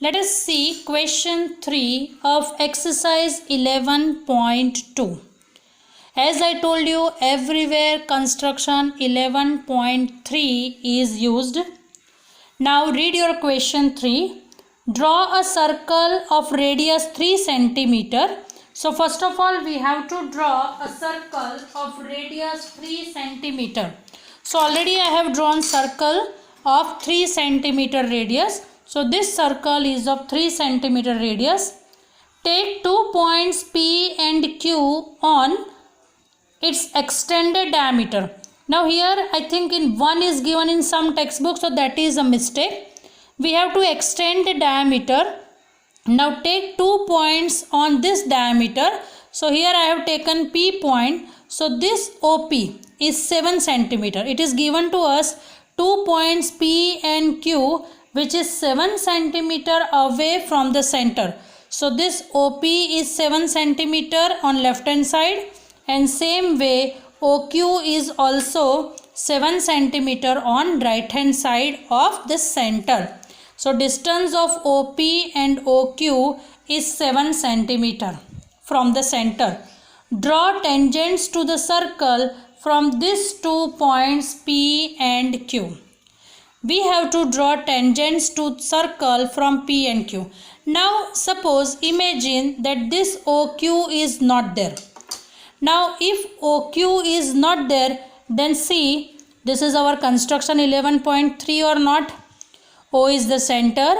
Let us see question 3 of exercise 11.2. As I told you, everywhere construction 11.3 is used. Now read your question 3. Draw a circle of radius 3 centimeter. So first of all, we have to draw a circle of radius 3 centimeter. So already I have drawn circle of 3 centimeter radius. So this circle is of 3 centimeter radius. Take 2 points P and Q on its extended diameter. Now here I think in 1 is given in some textbook, so that is a mistake. We have to extend the diameter. Now take 2 points on this diameter. So here I have taken P point. So this OP is 7 centimeter. It is given to us 2 points P and Q, which is 7 centimeter away from the center. So this OP is 7 centimeter on left hand side, and same way OQ is also 7 centimeter on right hand side of the center. So distance of OP and OQ is 7 centimeter from the center. Draw tangents to the circle from these 2 points P and Q. We have to draw tangents to circle from P and Q. Now suppose, imagine that this OQ is not there. Now if OQ is not there, then see, this is our construction 11.3 or not. O is the center,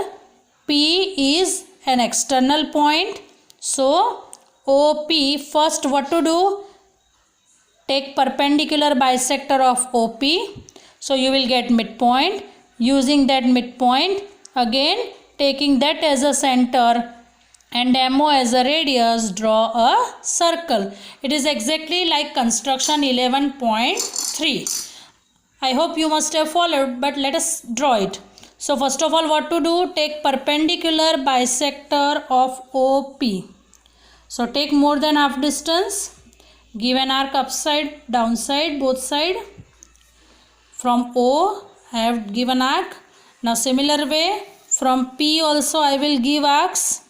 P is an external point. So OP, first what to do? Take perpendicular bisector of OP. So you will get midpoint. Using that midpoint, again taking that as a center and MO as a radius, draw a circle. It is exactly like construction 11.3. I hope you must have followed, but let us draw it. So first of all, what to do? Take perpendicular bisector of OP. So take more than half distance. Give an arc upside, downside, both side. From O, I have given arc. Now similar way, from P also I will give arcs.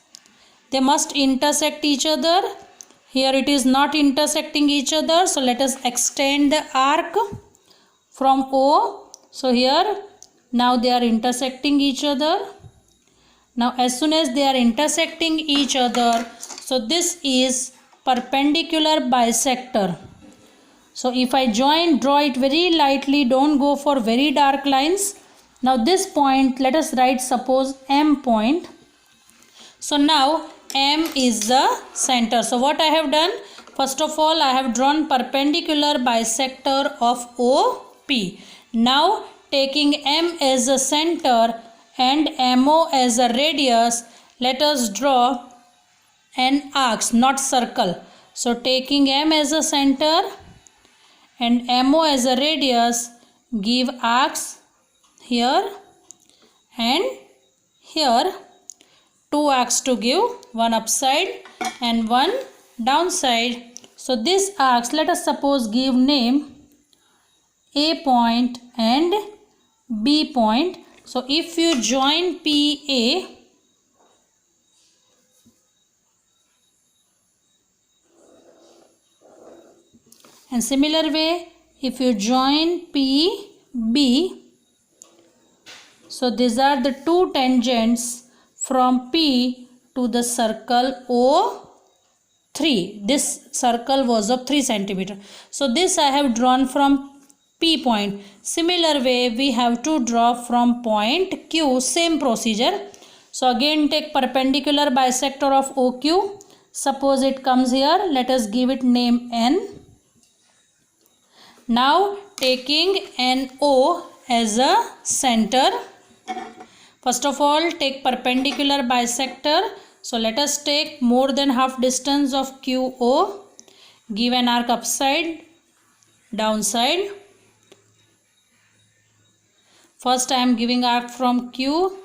They must intersect each other. Here it is not intersecting each other. So let us extend the arc from O. So here, now they are intersecting each other. Now as soon as they are intersecting each other, so this is perpendicular bisector. So if I draw it very lightly, don't go for very dark lines. Now this point, let us write suppose M point. So now M is the center. So what I have done? First of all, I have drawn perpendicular bisector of OP. Now taking M as a center and MO as a radius, let us draw an arc, not circle. So taking M as a center and MO as a radius, give arcs here and here. 2 arcs to give, one upside and one downside. So this arcs, let us suppose give name A point and B point. So if you join PA, and similar way if you join PB, so these are the two tangents from P to the circle O3. This circle was of 3 centimeter. So this I have drawn from P point. Similar way we have to draw from point Q, same procedure. So again take perpendicular bisector of OQ. Suppose it comes here, let us give it name N. Now taking NO as a center. First of all, take perpendicular bisector. So let us take more than half distance of QO. Give an arc upside, downside. First I am giving arc from Q.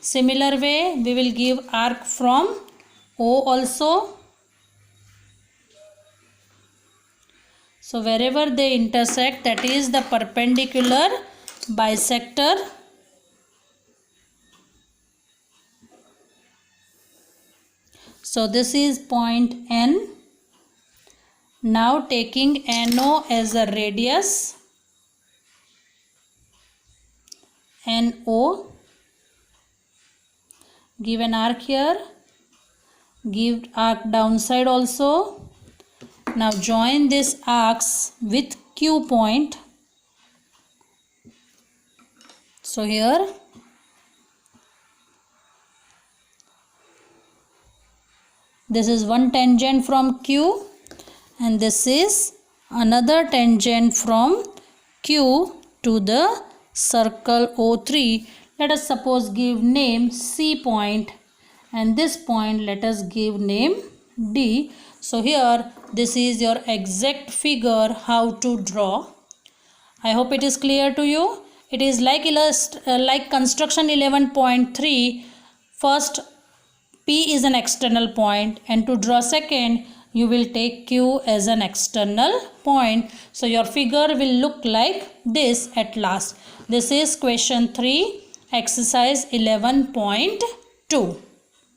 Similar way we will give arc from O also. So wherever they intersect, that is the perpendicular bisector. So this is point N. Now taking NO as a radius, NO, give an arc here, give arc downside also. Now join this arcs with Q point. So here this is one tangent from Q and this is another tangent from Q to the circle O3. Let us suppose give name C point, and this point let us give name D. So here this is your exact figure how to draw. I hope it is clear to you. It is like construction 11.3. First P is an external point, and to draw second you will take Q as an external point. So your figure will look like this at last. This is question 3, exercise 11.2.